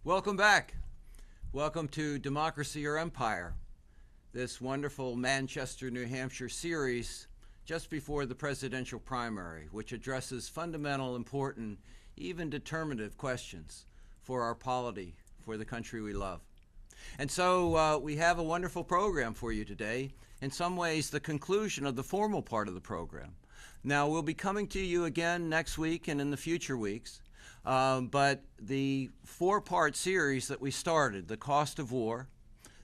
Welcome back. Welcome to Democracy or Empire, this wonderful Manchester, New Hampshire series just before the presidential primary, which addresses fundamental, important, even determinative questions for our polity, for the country we love. And so we have a wonderful program for you today, in some ways the conclusion of the formal part of the program. Now, we'll be coming to you again next week and in the future weeks. But the four-part series that we started, the cost of war,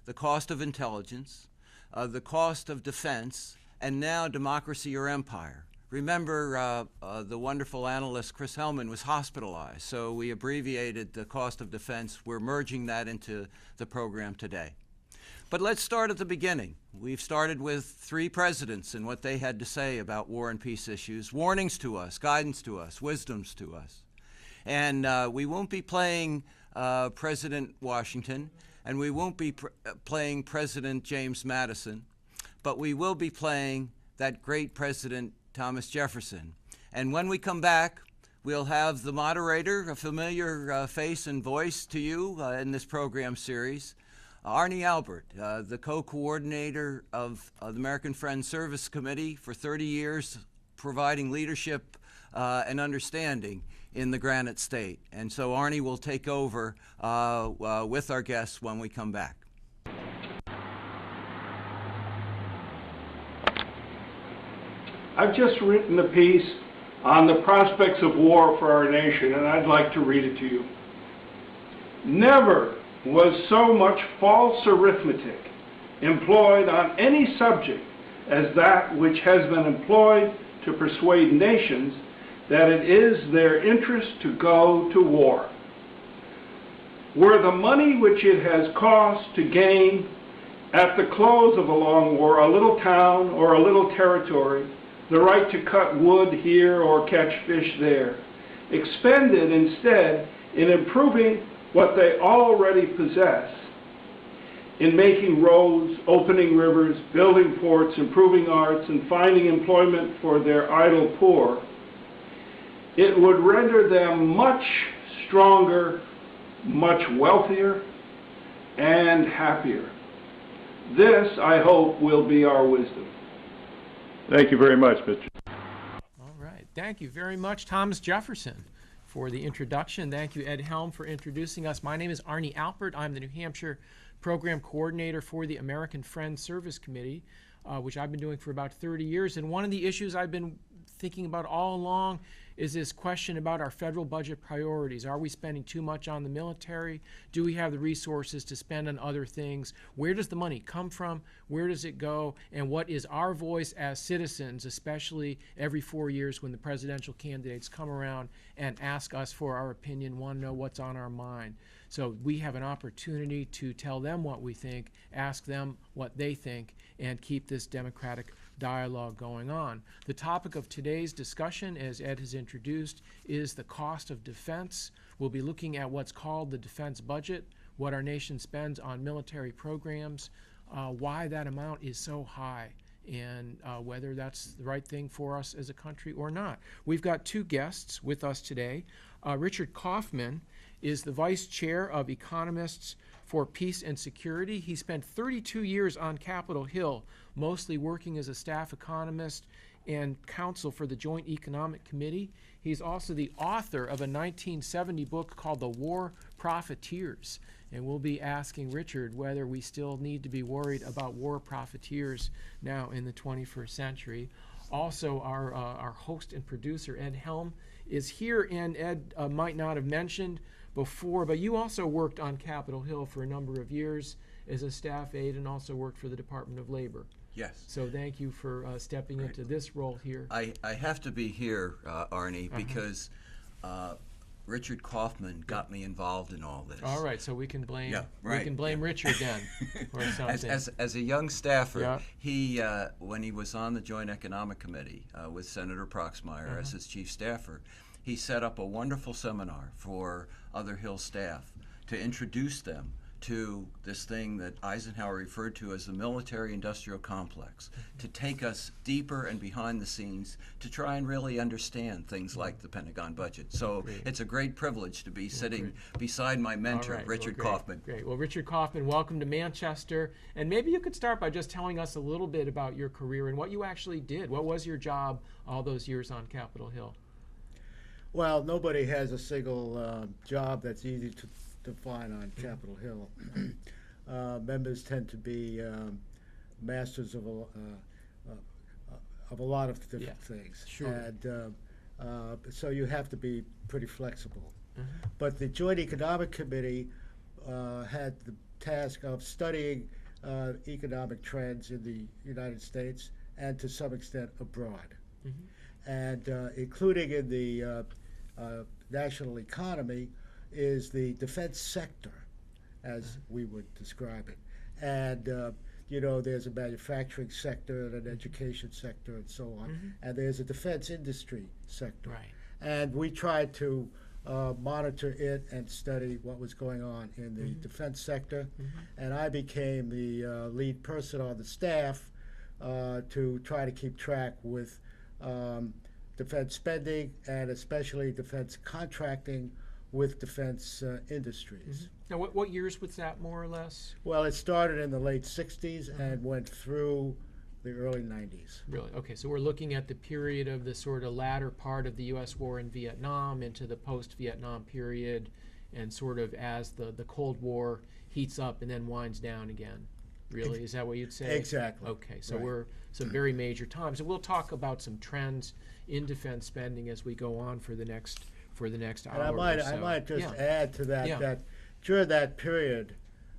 the cost of intelligence, the cost of defense, and now democracy or empire. Remember, the wonderful analyst Chris Hellman was hospitalized, so we abbreviated the cost of defense. We're merging that into the program today. But let's start at the beginning. We've started with three presidents and what they had to say about war and peace issues, warnings to us, guidance to us, wisdoms to us. And we won't be playing President Washington, and we won't be playing President James Madison, but we will be playing that great President Thomas Jefferson. And when we come back, we'll have the moderator, a familiar face and voice to you in this program series, Arnie Albert, the co-coordinator of the American Friends Service Committee for 30 years, providing leadership and understanding in the Granite State. And so Arnie will take over with our guests when we come back. I've just written a piece on the prospects of war for our nation, and I'd like to read it to you. Never was so much false arithmetic employed on any subject as that which has been employed to persuade nations that it is their interest to go to war. Were the money which it has cost to gain at the close of a long war a little town or a little territory, the right to cut wood here or catch fish there, expended instead in improving what they already possess, in making roads, opening rivers, building forts, improving arts, and finding employment for their idle poor, it would render them much stronger, much wealthier, and happier. This, I hope, will be our wisdom. Thank you very much, Mr. All right. Thank you very much, Thomas Jefferson, for the introduction. Thank you, Ed Helm, for introducing us. My name is Arnie Alpert. I'm the New Hampshire Program Coordinator for the American Friends Service Committee, which I've been doing for about 30 years. And one of the issues I've been thinking about all along is this question about our federal budget priorities. Are we spending too much on the military? Do we have the resources to spend on other things? Where does the money come from? Where does it go? And what is our voice as citizens, especially every 4 years when the presidential candidates come around and ask us for our opinion, want to know what's on our mind? So we have an opportunity to tell them what we think, ask them what they think, and keep this democratic dialogue going on. The topic of today's discussion, as Ed has introduced, is the cost of defense. We'll be looking at what's called the defense budget, what our nation spends on military programs, why that amount is so high, and whether that's the right thing for us as a country or not. We've got two guests with us today. Richard Kaufman is the Vice Chair of Economists for Peace and Security. He spent 32 years on Capitol Hill, mostly working as a staff economist and counsel for the Joint Economic Committee. He's also the author of a 1970 book called The War Profiteers. And we'll be asking Richard whether we still need to be worried about war profiteers now in the 21st century. Also, our host and producer, Ed Helm, is here, and Ed might not have mentioned before, but you also worked on Capitol Hill for a number of years as a staff aide and also worked for the Department of Labor. Yes. So thank you for stepping into this role here. I have to be here, Arnie, because Richard Kaufman got me involved in all this. All right, so we can blame Yeah. Richard then for something. As a young staffer, Yeah. he when he was on the Joint Economic Committee with Senator Proxmire as his chief staffer, he set up a wonderful seminar for other Hill staff to introduce them to this thing that Eisenhower referred to as the military-industrial complex, to take us deeper and behind the scenes to try and really understand things like the Pentagon budget. So it's a great privilege to be sitting beside my mentor, All right. Richard Well, Kaufman. Great. Well, Richard Kaufman, welcome to Manchester. And maybe you could start by just telling us a little bit about your career and what you actually did. What was your job all those years on Capitol Hill? Well, nobody has a single job that's easy to define on Capitol Hill. Members tend to be masters of a lot of different things. Sure. And so you have to be pretty flexible. But the Joint Economic Committee had the task of studying economic trends in the United States and to some extent abroad. And including in the national economy is the defense sector, as we would describe it. And you know, there's a manufacturing sector and an education sector and so on, and there's a defense industry sector. Right. And we tried to monitor it and study what was going on in the defense sector. And I became the lead person on the staff to try to keep track with defense spending and especially defense contracting with defense industries. Now, what years was that, more or less? Well, it started in the late 60s and went through the early 90s. Really? Okay, so we're looking at the period of the sort of latter part of the U.S. war in Vietnam into the post-Vietnam period, and sort of as the Cold War heats up and then winds down again. Really? Is that what you'd say? Exactly. Okay, so Right. we're some very major times. And we'll talk about some trends in defense spending as we go on for the next And hour or so. I might just Yeah. add to that Yeah. that during that period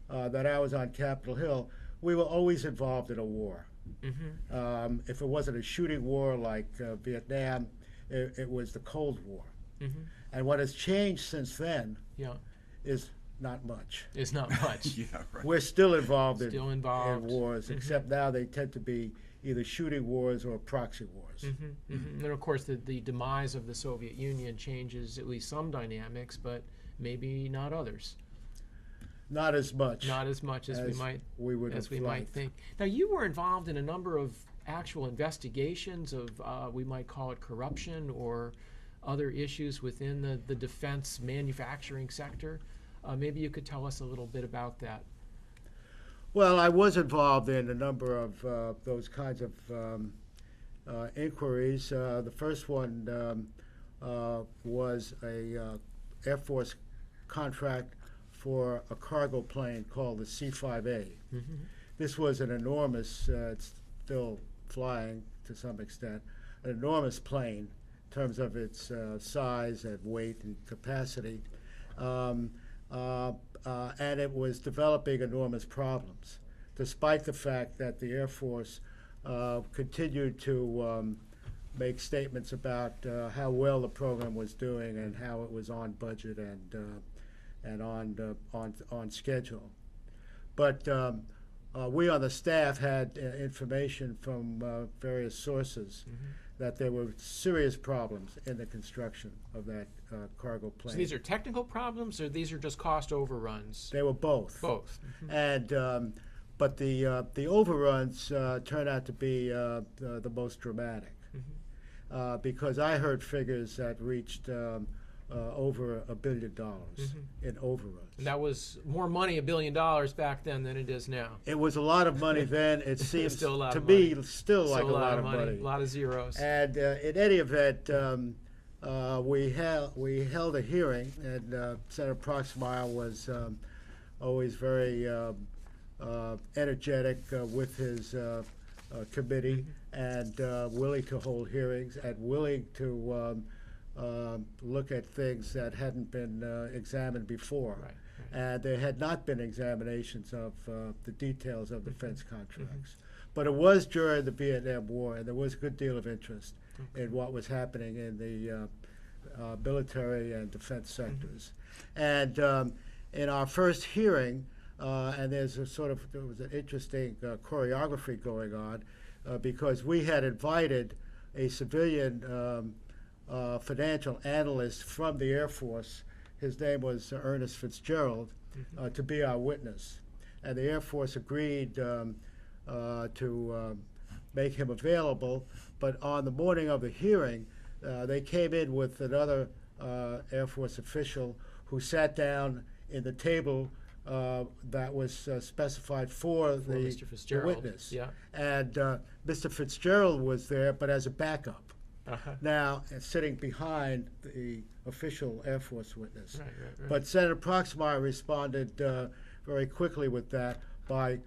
that I was on Capitol Hill, we were always involved in a war. If it wasn't a shooting war like Vietnam, it was the Cold War. And what has changed since then Yeah, is not much. it's not much. Yeah, right. We're still involved, Still in involved. wars, except now they tend to be either shooting wars or proxy wars. And of course, the demise of the Soviet Union changes at least some dynamics, but maybe not others. Not as much. Not as much as we would as have we might liked. think. Now, you were involved in a number of actual investigations of we might call it corruption or other issues within the defense manufacturing sector. Maybe you could tell us a little bit about that. Well, I was involved in a number of those kinds of inquiries. The first one was a Air Force contract for a cargo plane called the C-5A. This was an enormous, it's still flying to some extent, an enormous plane in terms of its size and weight and capacity. And it was developing enormous problems, despite the fact that the Air Force continued to make statements about how well the program was doing and how it was on budget and on schedule. But we on the staff had information from various sources that there were serious problems in the construction of that cargo plane. So these are technical problems, or these are just cost overruns? They were both. Both. And but the overruns turned out to be the most dramatic because I heard figures that reached over $1 billion in overruns. And that was more money, $1 billion back then than it is now. It was a lot of money then. It seems Still a lot to of me money. still like Still a lot of money. A lot of zeros. And in any event, we held a hearing, and Senator Proxmire was always very energetic with his committee and willing to hold hearings and willing to look at things that hadn't been examined before. Right. And there had not been examinations of the details of defense contracts. But it was during the Vietnam War, and there was a good deal of interest in what was happening in the military and defense sectors. And in our first hearing, and there was an interesting choreography going on because we had invited a civilian financial analyst from the Air Force. His name was Ernest Fitzgerald, to be our witness. And the Air Force agreed to make him available. But on the morning of the hearing, they came in with another Air Force official who sat down in the table that was specified for the Mr. Fitzgerald. witness. Yeah. And Mr. Fitzgerald was there, but as a backup. Uh-huh. Now, sitting behind the official Air Force witness. Right. But Senator Proxmire responded very quickly with that by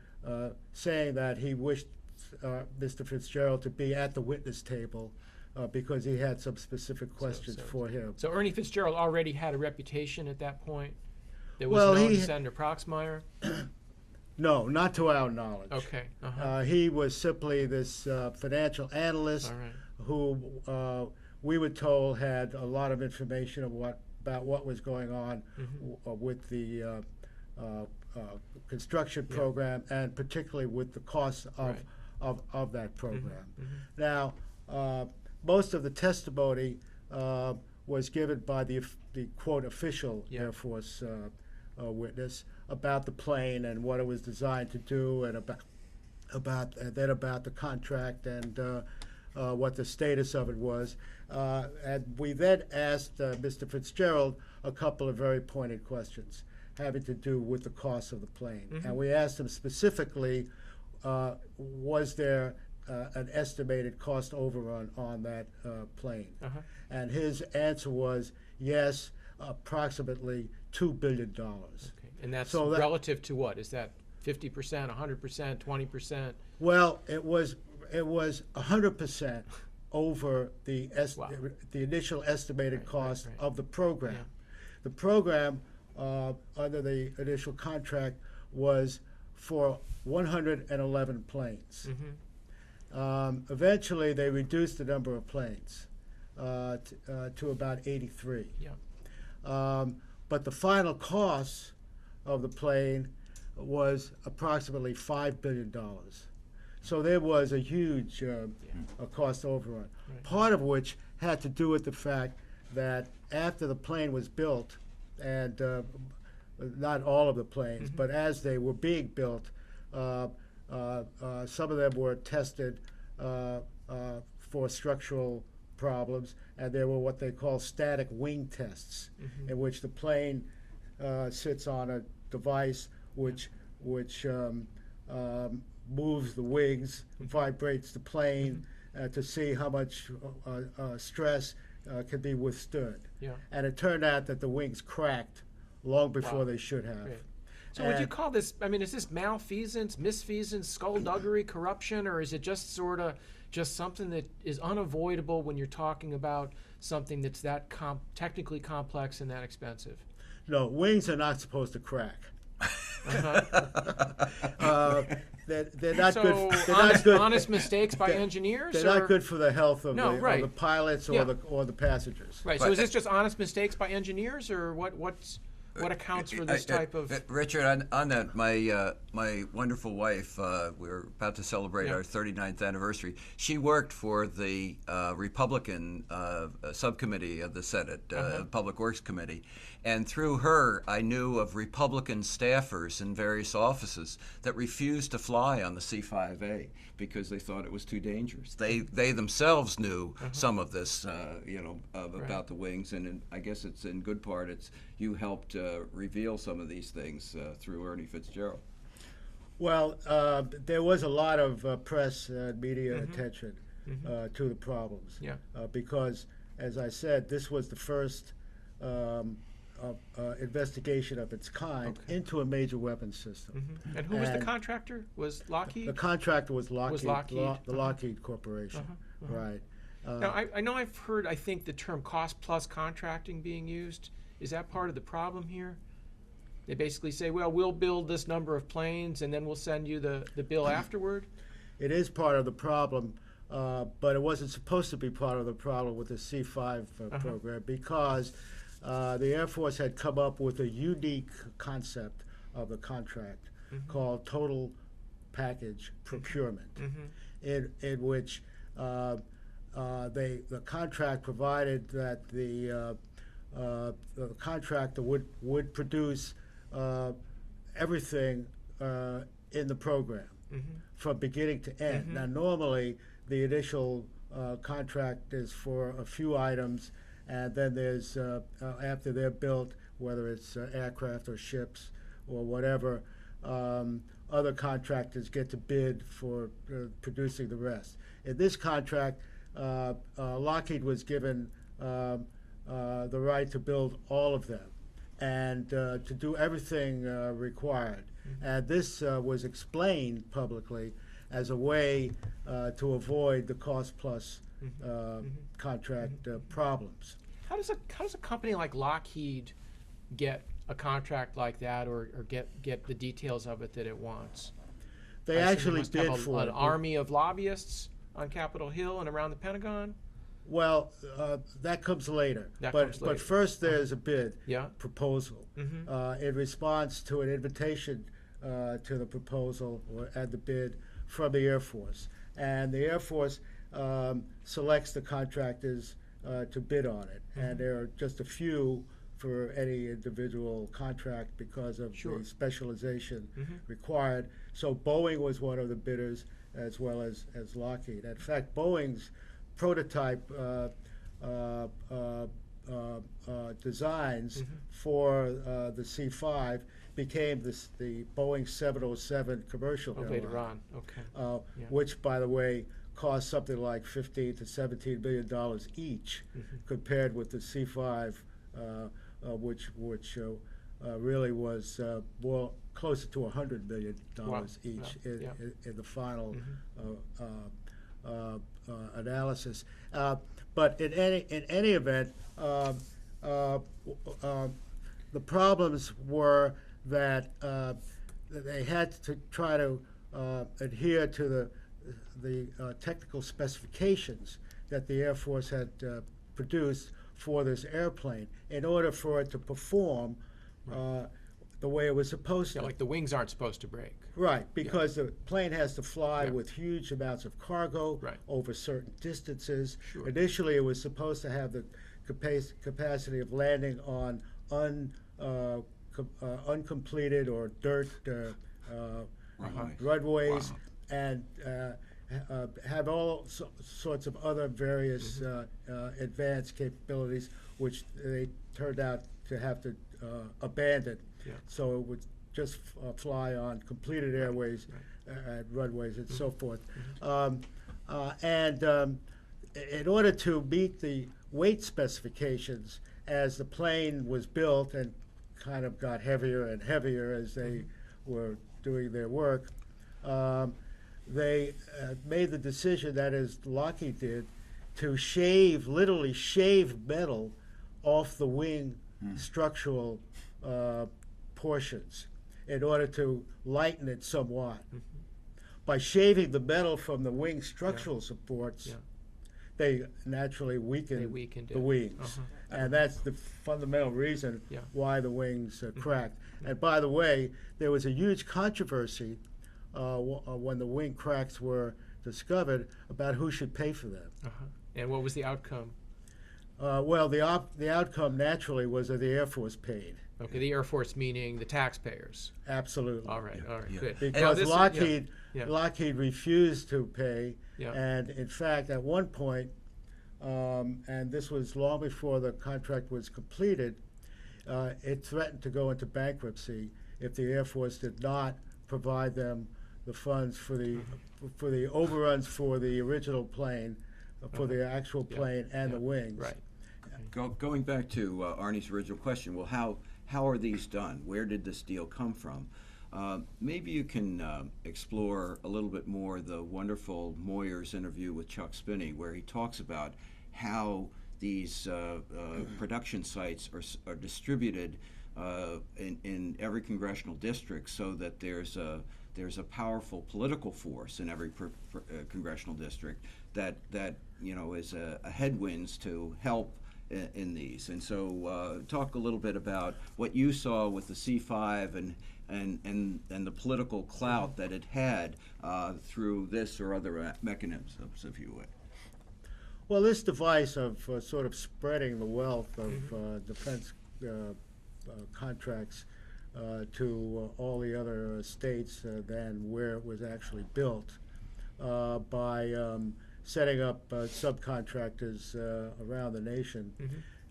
saying that he wished Mr. Fitzgerald to be at the witness table because he had some specific questions for him. So Ernie Fitzgerald already had a reputation at that point that was Well, known he- to Senator Proxmire? No, not to our knowledge. Okay. Uh-huh. He was simply this financial analyst All right. who we were told had a lot of information about what was going on with the construction program, and particularly with the costs of that program. Now, most of the testimony was given by the quote official Air Force witness about the plane and what it was designed to do, and about the contract and what the status of it was. And we then asked Mr. Fitzgerald a couple of very pointed questions having to do with the cost of the plane. And we asked him specifically, was there an estimated cost overrun on that plane? And his answer was yes, approximately $2 billion. Okay. And that's So that- relative to what? Is that 50%, 100%, 20%? Well, it was 100% over the initial estimated cost of the program. Yeah. The program under the initial contract was for 111 planes. Eventually, they reduced the number of planes to about 83. Yeah. But the final cost of the plane was approximately $5 billion. So there was a huge cost overrun, part of which had to do with the fact that after the plane was built, and not all of the planes, but as they were being built, some of them were tested for structural problems, and there were what they call static wing tests, in which the plane sits on a device which moves the wings, vibrates the plane to see how much stress can be withstood. Yeah. And it turned out that the wings cracked long before Wow. they should have. Great. So would you And- call this, I mean, is this malfeasance, misfeasance, skullduggery, corruption, or is it just sort of just something that is unavoidable when you're talking about something that's that technically complex and that expensive? No, wings are not supposed to crack. They're not So good. They're honest, not good. honest mistakes by engineers? They're or? not good for the health of, No, the, right. of the pilots or Yeah. the passengers. Right, so is this just honest mistakes by engineers, or what accounts for this type of... Richard, on that, my wonderful wife, we're about to celebrate Yeah. our 39th anniversary. She worked for the Republican subcommittee of the Senate, Public Works Committee, and through her, I knew of Republican staffers in various offices that refused to fly on the C-5A because they thought it was too dangerous. They themselves knew some of this, about the wings, and I guess it's in good part you helped reveal some of these things through Ernie Fitzgerald. Well, there was a lot of press and media attention to the problems. Yeah. Because, as I said, this was the first investigation of its kind into a major weapons system. And who was the and- contractor? Was Lockheed? The contractor was Lockheed, Lockheed. the Lockheed Corporation, right? Now, I know I've heard, I think, the term cost-plus contracting being used. Is that part of the problem here? They basically say, well, we'll build this number of planes, and then we'll send you the bill afterward? It is part of the problem, but it wasn't supposed to be part of the problem with the C-5 program, because the Air Force had come up with a unique concept of the contract called total package procurement, in which the contract provided that the contractor would produce everything in the program from beginning to end. Now, normally, the initial contract is for a few items, and then there's, after they're built, whether it's aircraft or ships or whatever, other contractors get to bid for producing the rest. In this contract, Lockheed was given the right to build all of them and to do everything required. And this was explained publicly as a way to avoid the cost-plus contract problems. How does a company like Lockheed get a contract like that, or get the details of it that it wants? They I assume actually must have bid for an it. army of lobbyists on Capitol Hill and around the Pentagon. Well, that comes later. That but, comes later. But first there's a bid Yeah. proposal in response to an invitation to the proposal and the bid from the Air Force. And the Air Force selects the contractors to bid on it. And there are just a few for any individual contract because of the specialization required. So Boeing was one of the bidders, as well as Lockheed. In fact, Boeing's prototype designs for the C-5 became the Boeing 707 commercial airliner, Later on, okay. which, by the way, cost something like $15 to $17 million each, compared with the C-5, which really was more closer to $100 million each in the final analysis. But in any event, the problems were that they had to try to adhere to the technical specifications that the Air Force had produced for this airplane in order for it to perform the way it was supposed to. Like the wings aren't supposed to break. Right, because the plane has to fly with huge amounts of cargo over certain distances. Sure. Initially, it was supposed to have the capacity of landing on uncompleted or dirt runways, and have all sorts of other various advanced capabilities, which they turned out to have to abandon. So it would just fly on completed airways, runways, and so forth. In order to meet the weight specifications, as the plane was built and kind of got heavier and heavier as they were doing their work, they made the decision, that is, Lockheed did, to literally shave metal off the wing structural portions in order to lighten it somewhat. By shaving the metal from the wing structural supports, they naturally weakened the wings. And that's the fundamental reason why the wings cracked. And by the way, there was a huge controversy when the wing cracks were discovered about who should pay for them. And what was the outcome? Well, the outcome naturally was that the Air Force paid. Okay, the Air Force meaning the taxpayers. Absolutely. All right, good. Because Lockheed refused to pay, and in fact, at one point, and this was long before the contract was completed, it threatened to go into bankruptcy if the Air Force did not provide them the funds for the overruns for the original plane, for the actual plane and the wings. Right. Going back to Arnie's original question, well, how are these done? Where did this deal come from? Maybe you can explore a little bit more the wonderful Moyers interview with Chuck Spinney, where he talks about how these production sites are distributed in every congressional district, so that there's a powerful political force in every congressional district that is a headwinds to help in these. And so talk a little bit about what you saw with the C-5 and the political clout that it had through this or other mechanisms, if you would. Well, this device of sort of spreading the wealth of defense contracts to all the other states than where it was actually built by setting up subcontractors around the nation.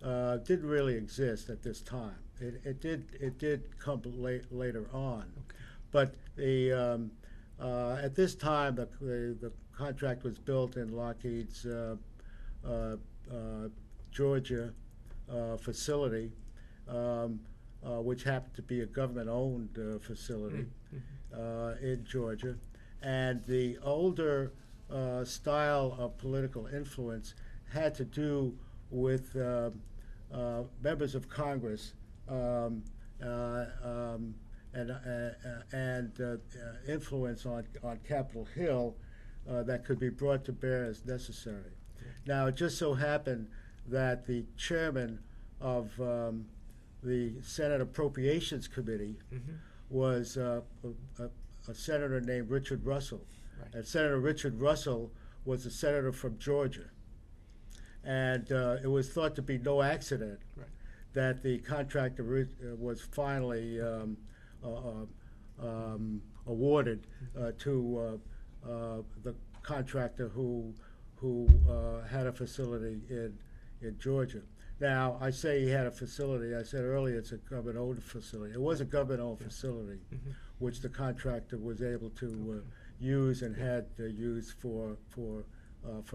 Didn't really exist at this time. It did come later on, but at this time the contract was built in Lockheed's Georgia facility, which happened to be a government-owned facility in Georgia, and the older style of political influence had to do with members of Congress and influence on Capitol Hill that could be brought to bear as necessary. Now, it just so happened that the chairman of the Senate Appropriations Committee was a senator named Richard Russell. Right. And Senator Richard Russell was a senator from Georgia. And it was thought to be no accident that the contract was finally awarded to the contractor who had a facility in Georgia. Now, I say he had a facility. I said earlier it's a government-owned facility. It was a government-owned facility, which the contractor was able to use and had used for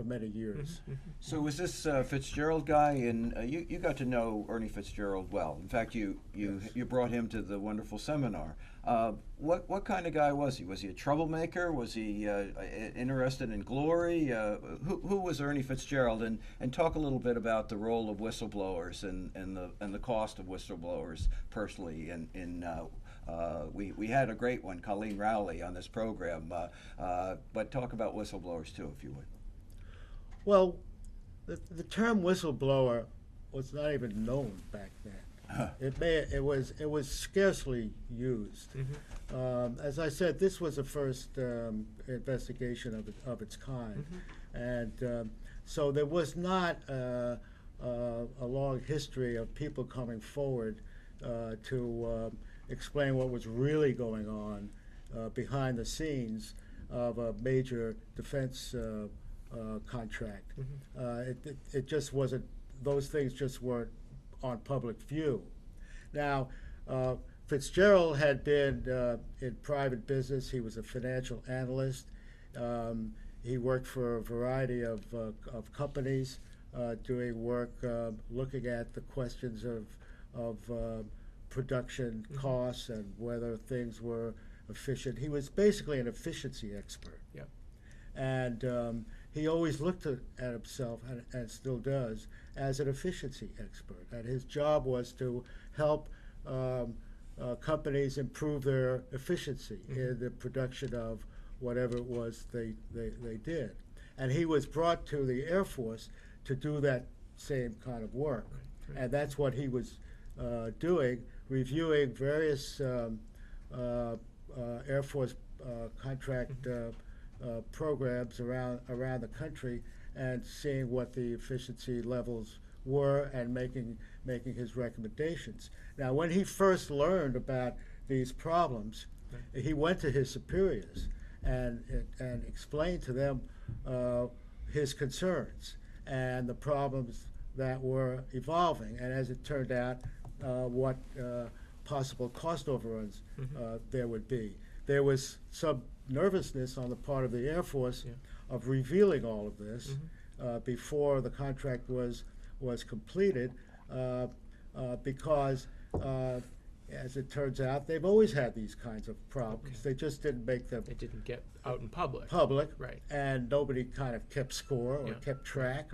many years. So was this Fitzgerald guy, and you got to know Ernie Fitzgerald well. In fact, you brought him to the wonderful seminar. What kind of guy was he? Was he a troublemaker? Was he interested in glory? Who was Ernie Fitzgerald? And talk a little bit about the role of whistleblowers and the cost of whistleblowers personally. We had a great one, Colleen Rowley, on this program. But talk about whistleblowers too, if you would. Well, the term whistleblower was not even known back then. It was scarcely used. As I said, this was the first investigation of its kind, and so there was not a long history of people coming forward to explain what was really going on behind the scenes of a major defense contract. It just wasn't, those things just weren't on public view. Now, Fitzgerald had been in private business. He was a financial analyst. He worked for a variety of companies doing work looking at the questions of production costs and whether things were efficient. He was basically an efficiency expert. Yep. And he always looked at himself, and still does, as an efficiency expert. And his job was to help companies improve their efficiency in the production of whatever it was they did. And he was brought to the Air Force to do that same kind of work. Right. And that's what he was doing, reviewing various Air Force contract programs around the country and seeing what the efficiency levels were and making his recommendations. Now, when he first learned about these problems, he went to his superiors and explained to them his concerns and the problems that were evolving, and as it turned out, what possible cost overruns there would be. There was some nervousness on the part of the Air Force of revealing all of this before the contract was completed, because as it turns out, they've always had these kinds of problems. They just didn't make them. They didn't get out in public. Right. And nobody kind of kept score or kept track,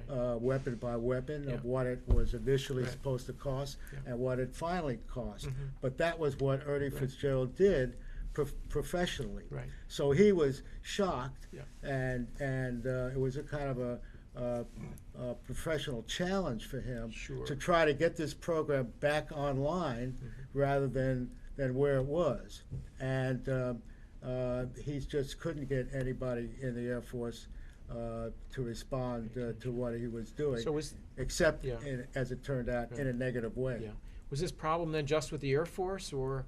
weapon by weapon, of what it was initially supposed to cost and what it finally cost. But that was what Ernie Fitzgerald did professionally. Right. So he was shocked, and it was a kind of a professional challenge for him to try to get this program back online rather than where it was. And he just couldn't get anybody in the Air Force to respond to what he was doing, So except, as it turned out, in a negative way. Yeah. Was this problem then just with the Air Force, or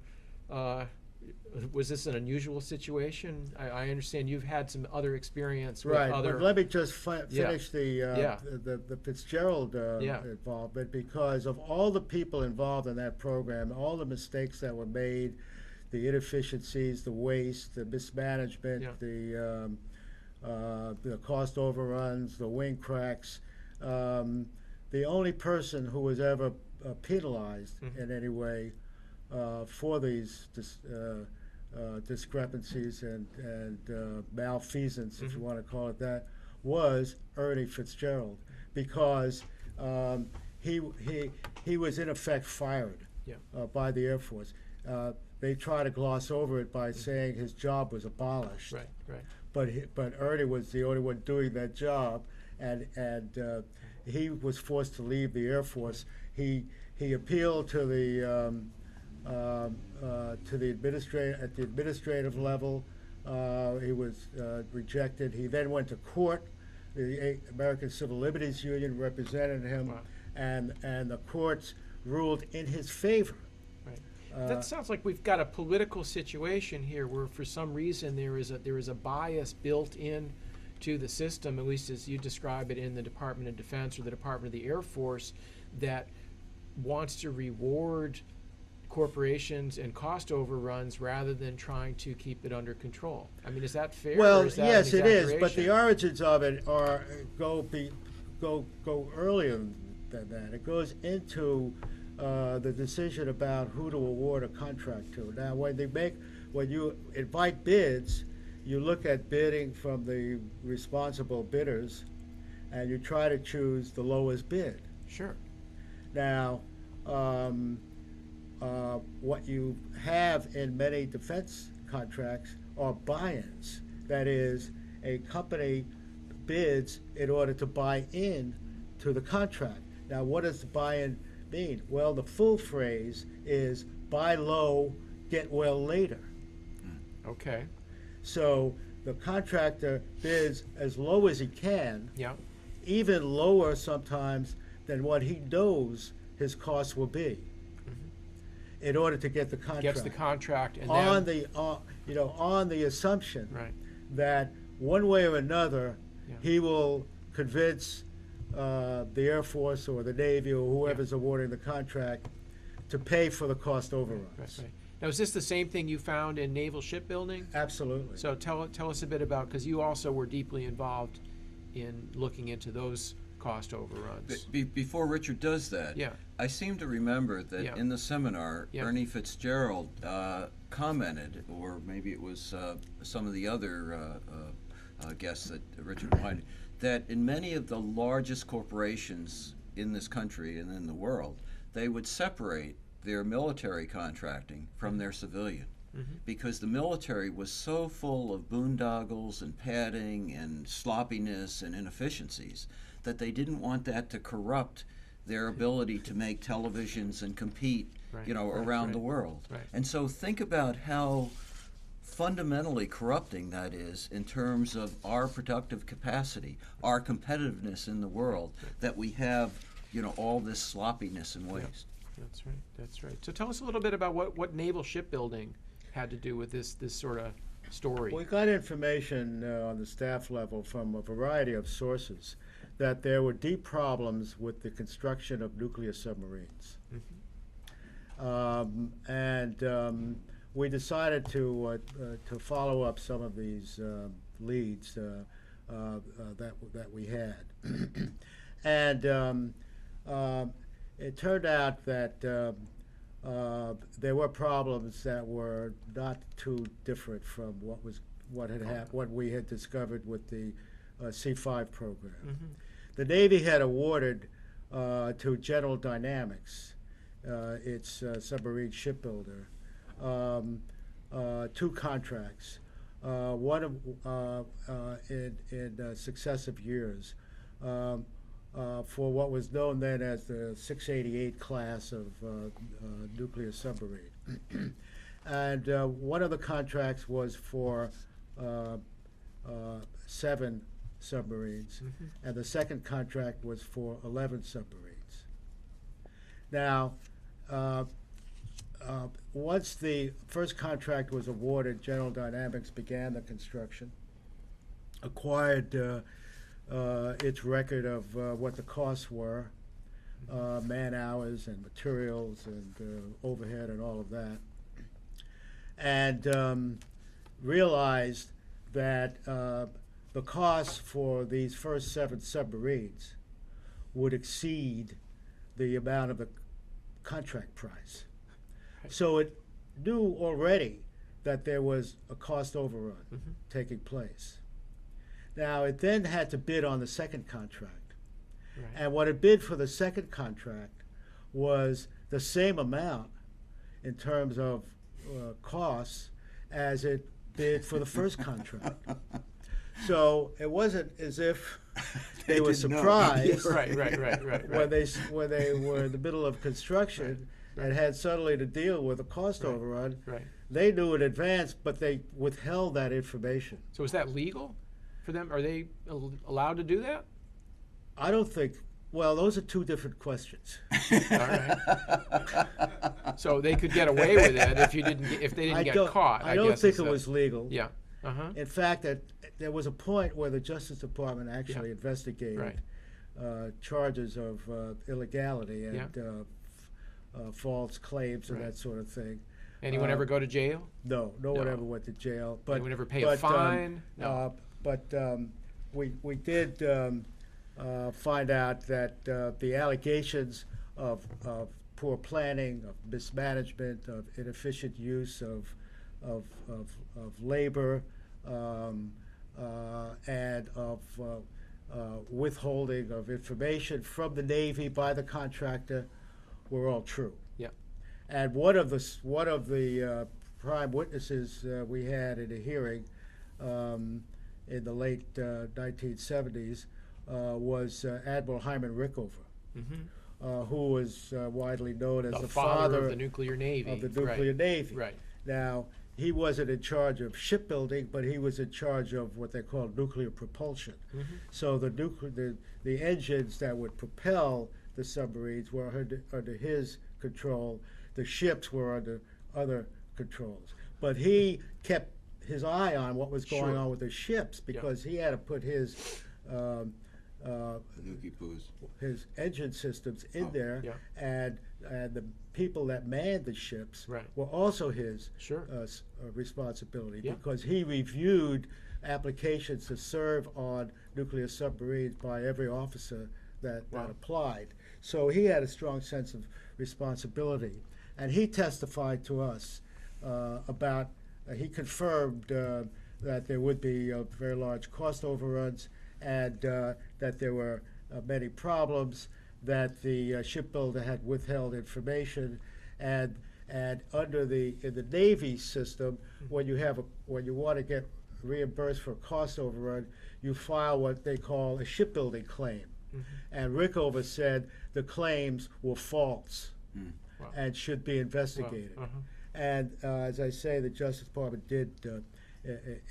was this an unusual situation? I understand you've had some other experience with Right, other. but let me just Yeah. finish Yeah. the Fitzgerald Yeah. involvement, because of all the people involved in that program, all the mistakes that were made, the inefficiencies, the waste, the mismanagement, Yeah. the cost overruns, the wing cracks. The only person who was ever penalized in any way for these discrepancies and malfeasance, if you want to call it that, was Ernie Fitzgerald, because he was in effect fired Yeah. by the Air Force. They try to gloss over it by saying his job was abolished, Right. Right. but Ernie was the only one doing that job, and he was forced to leave the Air Force. He appealed to the administrative level. He was rejected. He then went to court. The American Civil Liberties Union represented him, Wow. and the courts ruled in his favor. Right. That sounds like we've got a political situation here, where for some reason there is a bias built in to the system, at least as you describe it in the Department of Defense or the Department of the Air Force, that wants to reward corporations and cost overruns rather than trying to keep it under control. I mean, is that fair? Well, or is that an yes, it is, but the exaggeration? origins of it go earlier than that. It goes into the decision about who to award a contract to. Now, when you invite bids, you look at bidding from the responsible bidders, and you try to choose the lowest bid. Sure. Now, what you have in many defense contracts are buy-ins. That is, a company bids in order to buy in to the contract. Now, what does the buy-in mean? Well, the full phrase is buy low, get well later. Okay. So the contractor bids as low as he can, Yeah. even lower sometimes than what he knows his costs will be, in order to get the contract. Gets the contract and on then. on the assumption Right. that one way or another Yeah. he will convince the Air Force or the Navy or whoever's awarding the contract to pay for the cost overruns. Right. Right. Now, is this the same thing you found in naval shipbuilding? Absolutely. So tell us a bit about, because you also were deeply involved in looking into those cost overruns. Before Richard does that, Yeah. I seem to remember that Yeah. in the seminar, Yeah. Ernie Fitzgerald commented, or maybe it was some of the other guests that Richard reminded, that in many of the largest corporations in this country and in the world, they would separate their military contracting from their civilian. Because the military was so full of boondoggles and padding and sloppiness and inefficiencies that they didn't want that to corrupt their ability to make televisions and compete, Right, around right. the world. Right. And so think about how fundamentally corrupting that is in terms of our productive capacity, our competitiveness in the world, that we have, all this sloppiness and waste. That's right. That's right. So tell us a little bit about what naval shipbuilding had to do with this sort of story. We got information on the staff level from a variety of sources that there were deep problems with the construction of nuclear submarines. We decided to follow up some of these leads that we had. And it turned out that there were problems that were not too different from what we had discovered with the C5 program. The Navy had awarded to General Dynamics, its submarine shipbuilder, 2 contracts, one in successive years, for what was known then as the 688 class of nuclear submarine. And one of the contracts was for 7 submarines, and the second contract was for 11 submarines. Now, once the first contract was awarded, General Dynamics began the construction, acquired its record of what the costs were, man hours and materials and overhead and all of that, and realized that the costs for these first 7 submarines would exceed the amount of the contract price. So it knew already that there was a cost overrun taking place. Now, it then had to bid on the second contract. Right. And what it bid for the second contract was the same amount in terms of costs as it bid for the first contract. So it wasn't as if they were didn't know. surprised Right. when they were in the middle of construction and had suddenly to deal with a cost overrun. Right. They knew in advance, but they withheld that information. So is that legal for them? Are they allowed to do that? I don't think. Well, those are two different questions. All right. So they could get away with it if they didn't get caught. I don't think it was legal. Yeah. Uh-huh. In fact, there was a point where the Justice Department actually investigated charges of illegality and false claims and that sort of thing. Anyone ever go to jail? No one ever went to jail. But anyone ever pay a fine? No. We did find out that the allegations of poor planning, of mismanagement, of inefficient use of labor, and of withholding of information from the Navy by the contractor were all true. Yeah. And one of the prime witnesses we had in a hearing in the late 1970s was Admiral Hyman Rickover, who was widely known as the father of the nuclear navy. Navy. Right. Now, he wasn't in charge of shipbuilding, but he was in charge of what they call nuclear propulsion. So the engines that would propel the submarines were under his control. The ships were under other controls. But he kept his eye on what was going on with the ships because he had to put his engine systems in there, and the people that manned the ships were also his responsibility because he reviewed applications to serve on nuclear submarines by every officer that applied. So he had a strong sense of responsibility, and he testified to us about. He confirmed that there would be very large cost overruns, and that there were many problems, that the shipbuilder had withheld information, and in the Navy system, when you want to get reimbursed for a cost overrun, you file what they call a shipbuilding claim. And Rickover said the claims were false and should be investigated. And as I say, the Justice Department did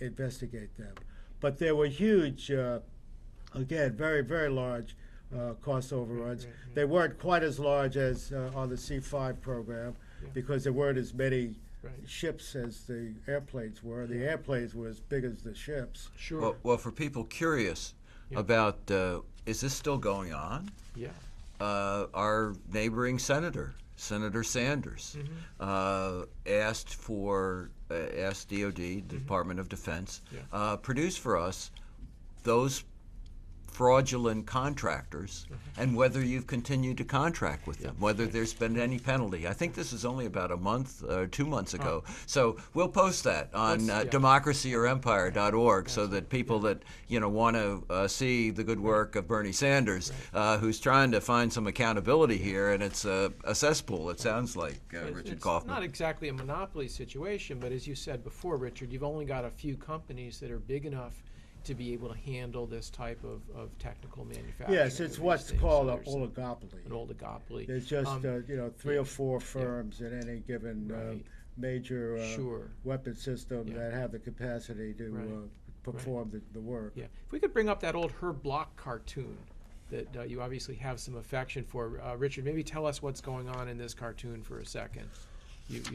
investigate them. But there were huge, again, very, very large cost overruns. They weren't quite as large as on the C-5 program because there weren't as many ships as the airplanes were. The airplanes were as big as the ships. Sure. Well, for people curious about, is this still going on? Yeah. Our neighboring Senator Sanders, asked DOD, the Department of Defense, produce for us those fraudulent contractors and whether you've continued to contract with them, whether there's been any penalty. I think this is only about a month, 2 months ago. So we'll post that on democracyorempire.org so that people that want to see the good work of Bernie Sanders, who's trying to find some accountability here, and it's a cesspool, it sounds like, Richard Kaufman. It's not exactly a monopoly situation, but as you said before, Richard, you've only got a few companies that are big enough to be able to handle this type of technical manufacturing. Yes, it's what's called an oligopoly. An oligopoly. There's just 3 or 4 firms in any given major weapon system that have the capacity to perform the work. Yeah, if we could bring up that old Herb Bloch cartoon that you obviously have some affection for. Richard, maybe tell us what's going on in this cartoon for a second.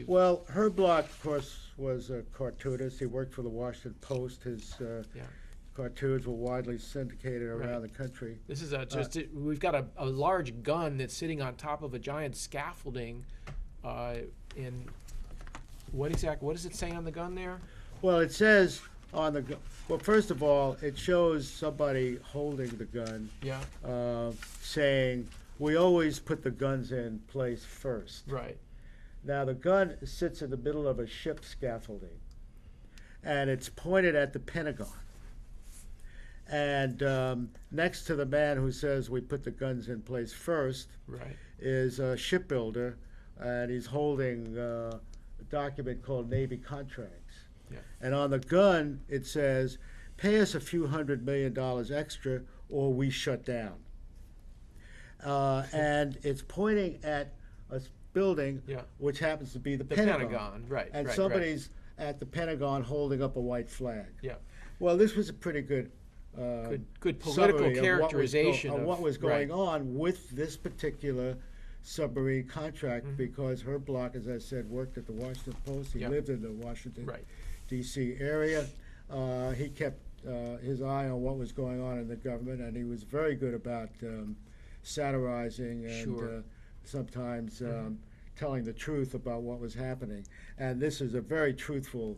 Well, Herb Block, of course, was a cartoonist. He worked for the Washington Post. His cartoons were widely syndicated around the country. This is we've got a large gun that's sitting on top of a giant scaffolding. In what does it say on the gun there? Well, it says on the well, first of all, it shows somebody holding the gun, saying, "We always put the guns in place first." Right. Now the gun sits in the middle of a ship scaffolding, and it's pointed at the Pentagon. And next to the man who says we put the guns in place first, is a shipbuilder, and he's holding a document called Navy contracts. Yeah. And on the gun it says, "Pay us a few $100 million extra, or we shut down." And it's pointing at a building, which happens to be the Pentagon. Right. And somebody's at the Pentagon holding up a white flag. Yeah. Well, this was a pretty good political characterization of what was going on with this particular submarine contract, because Herb Block, as I said, worked at the Washington Post. He lived in the Washington, D.C. area. He kept his eye on what was going on in the government, and he was very good about satirizing and sometimes telling the truth about what was happening. And this is a very truthful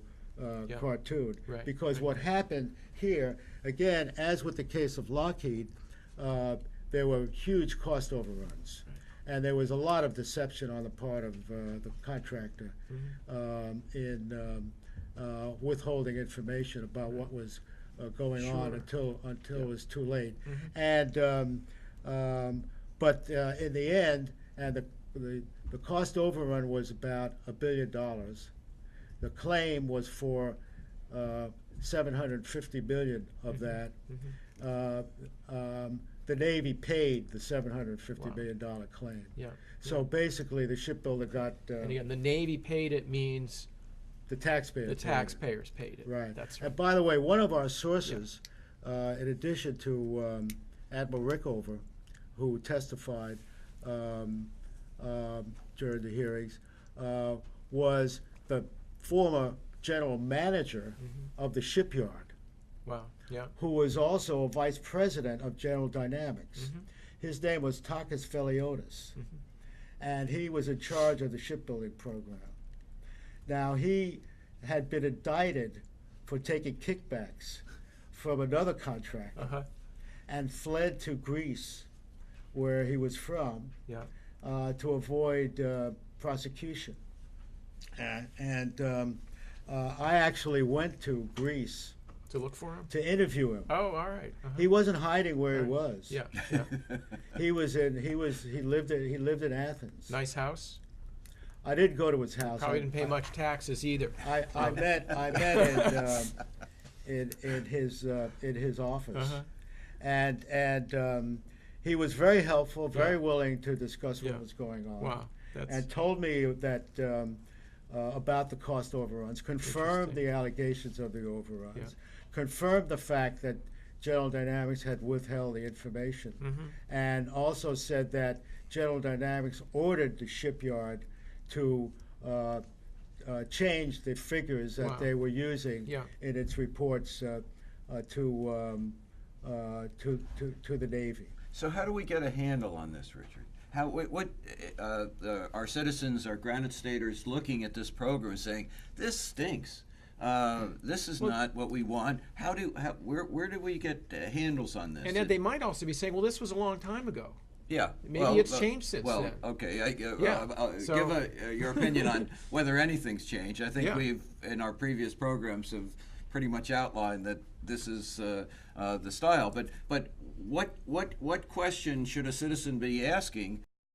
cartoon, because what happened here, again, as with the case of Lockheed, there were huge cost overruns. And there was a lot of deception on the part of the contractor in withholding information about what was going on until it was too late. And but in the end, and the cost overrun was about $1 billion. The claim was for $750 billion of that. The Navy paid the $750 million claim. So basically, the shipbuilder got. And again, the Navy paid it means the taxpayers. The taxpayers paid it. Right. That's right. And by the way, one of our sources, in addition to Admiral Rickover, who testified during the hearings, was the former general manager of the shipyard. Wow. Yeah. Who was also a vice president of General Dynamics. His name was Takis Feliotis, and he was in charge of the shipbuilding program. Now, he had been indicted for taking kickbacks from another contractor and fled to Greece, where he was from, to avoid prosecution. And I actually went to Greece to look for him? To interview him. Oh, all right. He wasn't hiding where he was. Yeah. He lived in Athens. Nice house? I didn't go to his house. Probably didn't pay much taxes either. I met in his office. And he was very helpful, very willing to discuss what was going on. Wow. And told me that about the cost overruns, confirmed the allegations of the overruns, confirmed the fact that General Dynamics had withheld the information, and also said that General Dynamics ordered the shipyard to change the figures that they were using in its reports to the Navy. So how do we get a handle on this, Richard? How, our citizens, our Granite Staters, looking at this program saying, this stinks. This is not what we want. Where do we get handles on this? And they might also be saying, well, this was a long time ago. Yeah. Maybe it's changed since then. Okay. Give your opinion on whether anything's changed. I think we've, in our previous programs, have pretty much outlined that this is the style. But what question should a citizen be asking